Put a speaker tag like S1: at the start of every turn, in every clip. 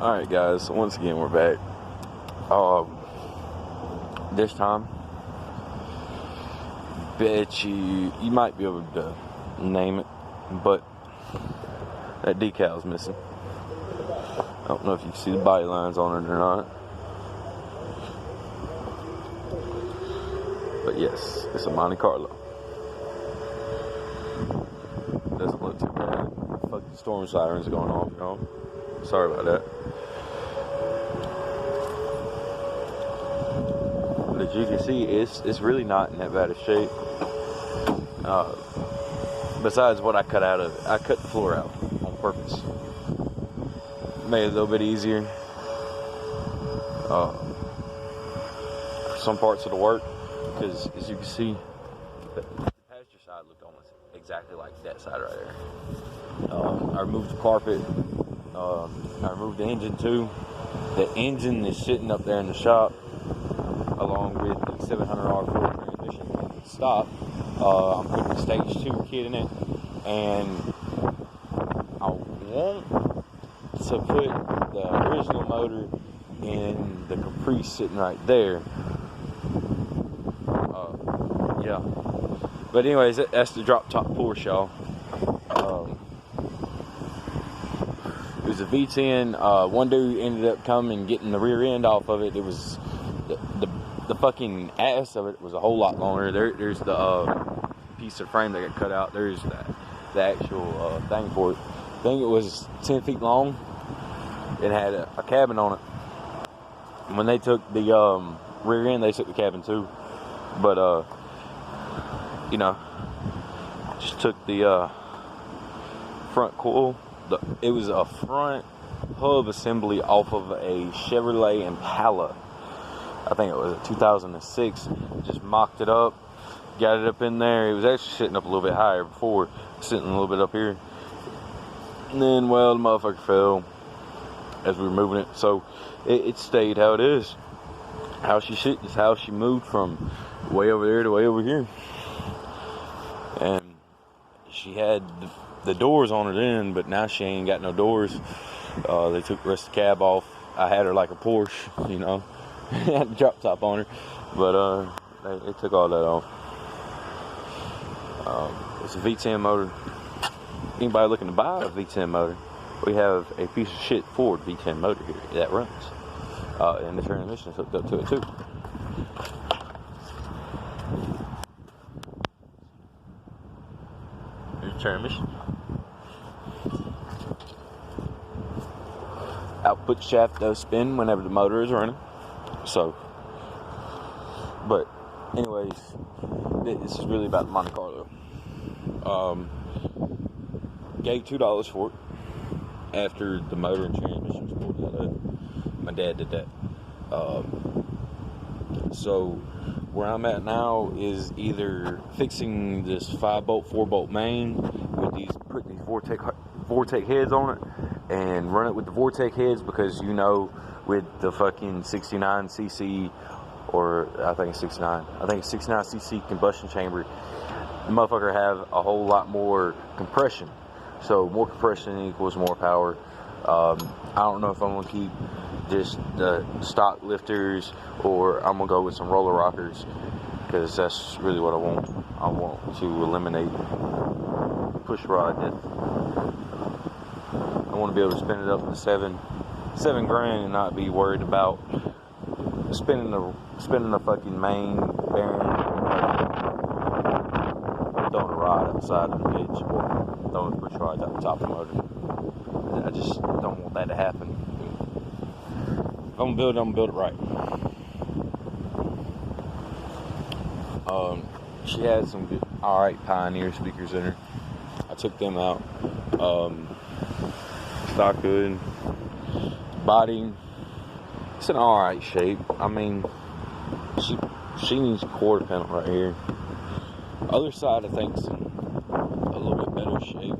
S1: Alright guys, so once again we're back. This time, bet you might be able to name it, but that decal's missing. I don't know if you can see the body lines on it or not. But yes, it's a Montecarlo. Doesn't look too bad. Fuck, the storm sirens going off, y'all. Sorry about that. But as you can see, it's really not in that bad of shape. Besides what I cut out of it. I cut the floor out on purpose. Made it a little bit easier. For some parts of the work. Because as you can see, the passenger side looked almost exactly like that side right there. I removed the carpet. I removed the engine too. The engine is sitting up there in the shop, along with the 700R Ford transmission stop. I'm putting the stage 2 kit in it, and I want to put the original motor in the Caprice sitting right there. Yeah. But anyways, that's the drop top Porsche, y'all. It was a V10. One dude ended up coming and getting the rear end off of it. It was the fucking ass of it was a whole lot longer. There's the piece of frame that got cut out. There's the actual thing for it. I think it was 10 feet long. It had a cabin on it. And when they took the rear end, they took the cabin too. But you know, just took the front coil. It was a front hub assembly off of a Chevrolet Impala. I think it was a 2006. Just mocked it up, got it up in there. It was actually sitting up a little bit higher before, sitting a little bit up here. And then, well, the motherfucker fell as we were moving it. So it stayed how it is. How she sit is how she moved from way over there to way over here. And she had the doors on her then, but now she ain't got no doors. They took the rest of the cab off. I had her like a Porsche, you know. Had the drop top on her, but they took all that off. It's a V10 motor. Anybody looking to buy a V10 motor, we have a piece of shit Ford V10 motor here that runs, and the transmission is hooked up to it too. Here's the transmission. Output shaft does spin whenever the motor is running. So, but anyways, this is really about the Montecarlo. Gave $2 for it after the motor and transmission was pulled out of it. My dad did that. So where I'm at now is either fixing this 5-bolt, 4-bolt main with put these Vortec heads on it and run it with the Vortec heads, because you know, with the fucking 69cc, or I think it's 69cc combustion chamber, the motherfucker have a whole lot more compression. So more compression equals more power. I don't know if I'm gonna keep just the stock lifters, or I'm gonna go with some roller rockers, because that's really what I want. I want to eliminate push rod death. I want to be able to spin it up to $7 grand and not be worried about spinning the fucking main bearing, throwing a rod outside of the bitch, or throwing push rods out the top of the motor. I just don't want that to happen. If I'm gonna build it right. She had some good, alright Pioneer speakers in her. I took them out. Stock good. Body, it's in alright shape. I mean, she needs a quarter panel right here. Other side, I think, is in a little bit better shape.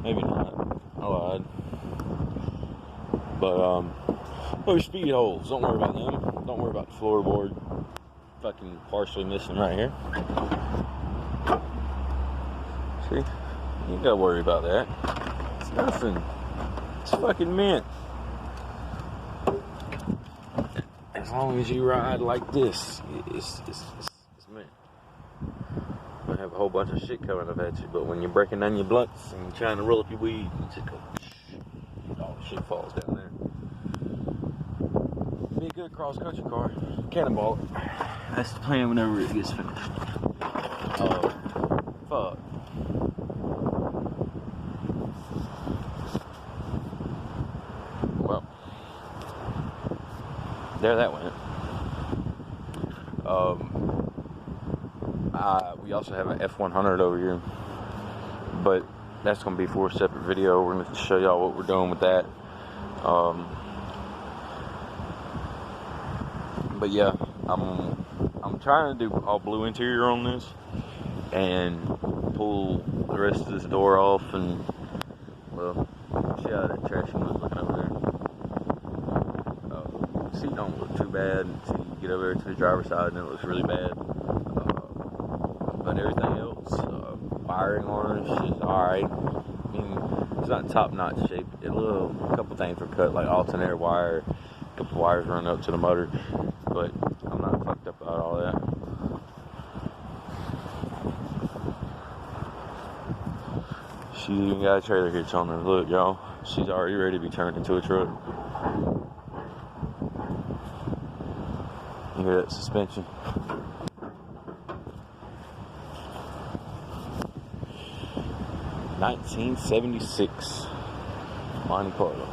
S1: Maybe not. I lied. But those speed holes, don't worry about them. Don't worry about the floorboard fucking partially missing right here. See? You ain't gotta worry about that. Nothing. It's fucking mint. As long as you ride like this, it's mint. I have a whole bunch of shit coming up at you, but when you're breaking down your blunts and you're trying to roll up your weed, you just go, all the shit falls down there. Be a good cross-country car. Cannonball it. That's the plan whenever it gets finished. Fuck. Well, there that went. We also have an F100 over here, but that's going to be for a separate video. We're going to show y'all what we're doing with that. But yeah, I'm trying to do all blue interior on this and pull the rest of this door off, and well, see how that traction was looking over there. Seat don't look too bad until you get over there to the driver's side, and it looks really bad. But everything else, wiring on it is alright. I mean, it's not top-notch shape. A couple things were cut, like alternator wire, a couple wires run up to the motor, but I'm not fucked up about all that. She even got a trailer hitch on her. Look, y'all, she's already ready to be turned into a truck. You hear that suspension? $1976 Montecarlo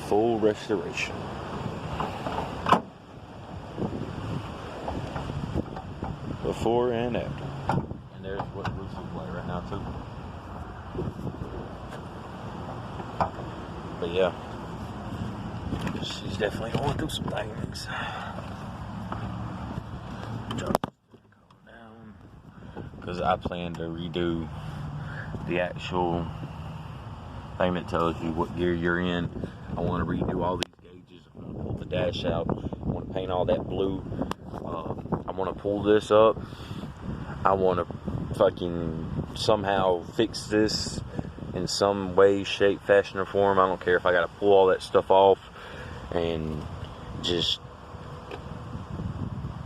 S1: full restoration. Before and after. And there's what Bruce is like right now too. But yeah, she's definitely going through some things. Because I plan to redo the actual thing that tells you what gear you're in. I want to redo all these gauges. I want to pull the dash out. I want to paint all that blue. I want to pull this up. I want to fucking somehow fix this in some way, shape, fashion, or form. I don't care if I got to pull all that stuff off and just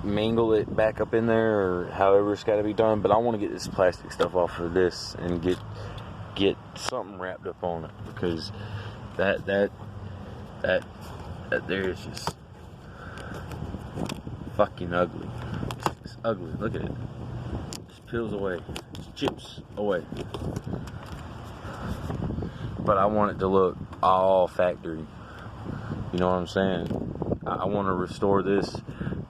S1: mingle it back up in there, or however it's got to be done. But I want to get this plastic stuff off of this and get something wrapped up on it, because that there is just fucking ugly. It's ugly. Look at it. It just peels away. It just chips away. But I want it to look all factory. You know what I'm saying? I want to restore this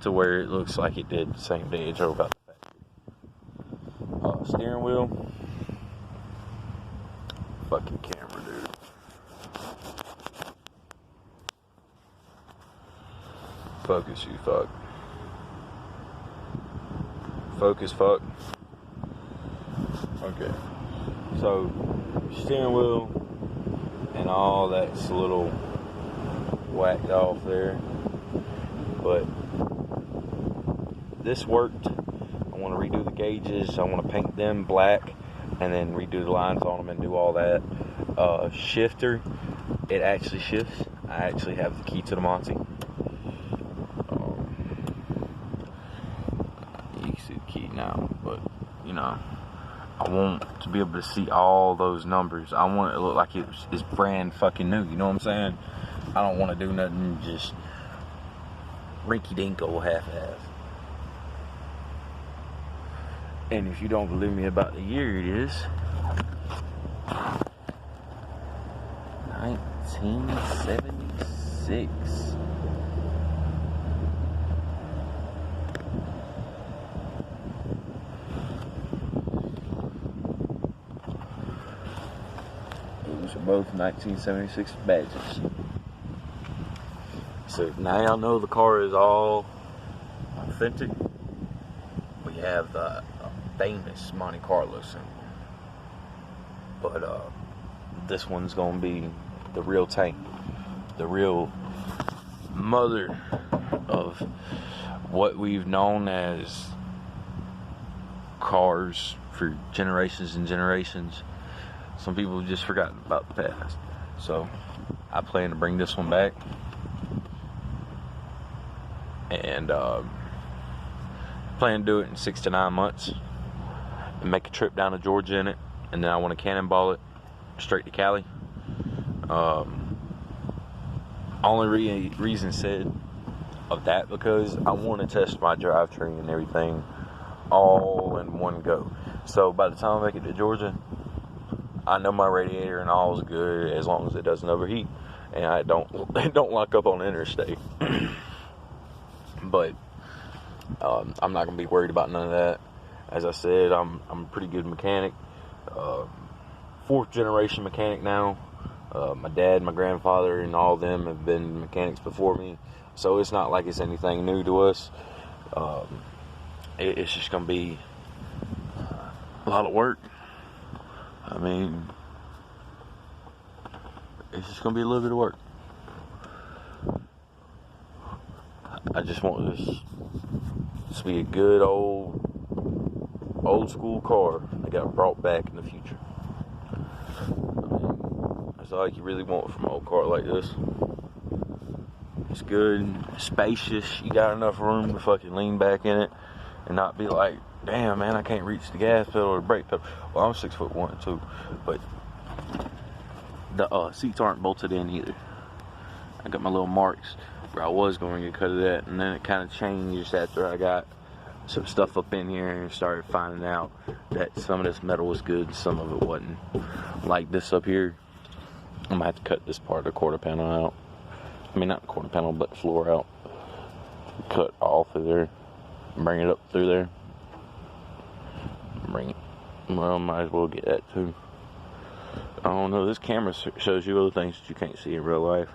S1: to where it looks like it did the same day it drove out the factory. Steering wheel. Fucking camera, dude. Focus, you fuck. Focus, fuck. Okay. So, steering wheel and all that's a little whacked off there. But this worked. I want to redo the gauges. I want to paint them black and then redo the lines on them and do all that. Shifter, it actually shifts. I actually have the key to the Monty. You can see the key now, but you know, I want to be able to see all those numbers. I want it to look like it's brand fucking new. You know what I'm saying? I don't want to do nothing just rinky-dinko half-ass. And if you don't believe me about the year it is, 1976. Those are both 1976 badges. So now y'all know the car is all authentic. We have the famous Montecarlo symbol, but this one's gonna be the real tank, the real mother of what we've known as cars for generations and generations. some people just forgot about the past. So I plan to bring this one back, and plan to do it in 6 to 9 months and make a trip down to Georgia in it, and then I want to cannonball it straight to Cali. Only reason said of that because I want to test my drivetrain and everything all in one go. So by the time I make it to Georgia, I know my radiator and all is good as long as it doesn't overheat and it don't lock up on the interstate. But I'm not gonna be worried about none of that. As I said, I'm a pretty good mechanic, 4th generation mechanic now. My dad, my grandfather, and all of them have been mechanics before me, so it's not like it's anything new to us. It's just gonna be a lot of work. I mean, it's just gonna be a little bit of work. I just want this to be a good old school car that got brought back in the future. That's all you really want from an old car like this. It's good, spacious. You got enough room to fucking lean back in it and not be like, damn man, I can't reach the gas pedal or the brake pedal. Well, I'm 6'1" too, but the seats aren't bolted in either. I got my little marks where I was going to get cut of that, and then it kind of changed after I got some stuff up in here and started finding out that some of this metal was good and some of it wasn't. Like this up here, I'm gonna have to cut this part of the quarter panel out. I mean, not the quarter panel, but the floor out. Cut all through there, bring it up through there. Well, might as well get that too. I don't know, this camera shows you other things that you can't see in real life.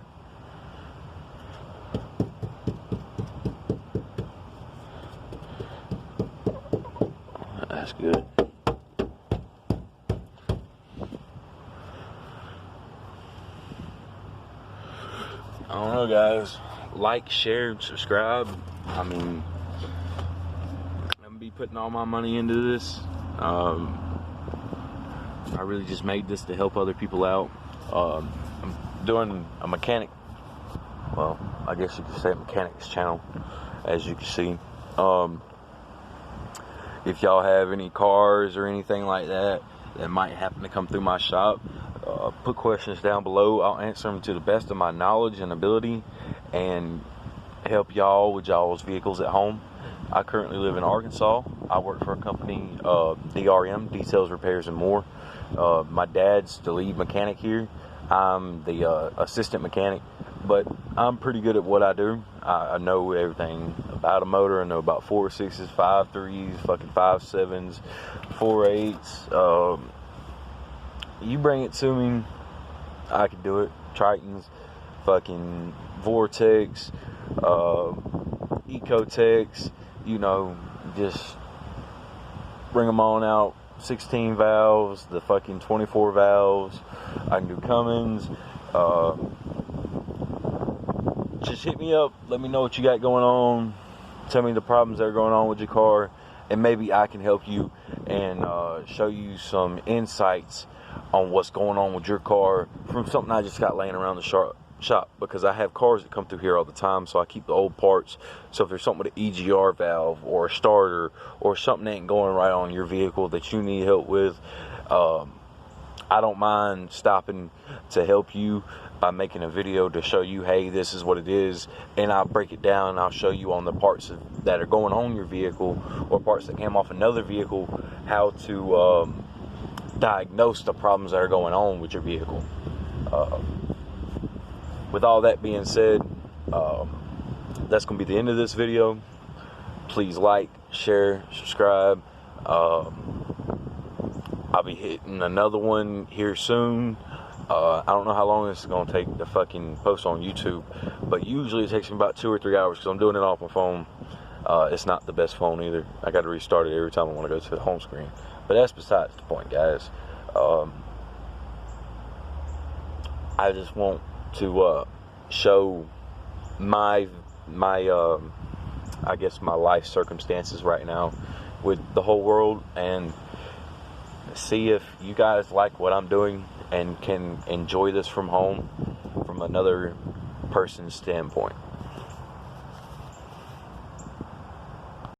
S1: That's good. I don't know, guys. Like, share, and subscribe. I mean, I'm gonna be putting all my money into this. I really just made this to help other people out. I'm doing a mechanic, well, I guess you could say a mechanics channel, as you can see. If y'all have any cars or anything like that that might happen to come through my shop, put questions down below. I'll answer them to the best of my knowledge and ability and help y'all with y'all's vehicles at home. I currently live in Arkansas. I work for a company, DRM, Details, Repairs, and More. My dad's the lead mechanic here. I'm the assistant mechanic, but I'm pretty good at what I do. I know everything about a motor. I know about 4.6s, 5.3s, fucking 5.7s, 4.8s. You bring it to me, I can do it. Tritons, fucking Vortex, Ecotex, you know, just bring them on out. 16 valves, the fucking 24 valves. I can do Cummins. Just hit me up. Let me know what you got going on. Tell me the problems that are going on with your car, and maybe I can help you and show you some insights on what's going on with your car from something I just got laying around the shop, because I have cars that come through here all the time, so I keep the old parts. So if there's something with an EGR valve or a starter or something that ain't going right on your vehicle that you need help with, I don't mind stopping to help you by making a video to show you, hey, this is what it is, and I'll break it down and I'll show you on the parts that are going on your vehicle or parts that came off another vehicle how to diagnose the problems that are going on with your vehicle. With all that being said, that's going to be the end of this video. Please like, share, subscribe. I'll be hitting another one here soon. I don't know how long this is going to take to fucking post on YouTube, but usually it takes me about 2 or 3 hours because I'm doing it off my phone. It's not the best phone either. I got to restart it every time I want to go to the home screen. But that's besides the point, guys. I just want to show my I guess my life circumstances right now with the whole world, and see if you guys like what I'm doing and can enjoy this from home from another person's standpoint.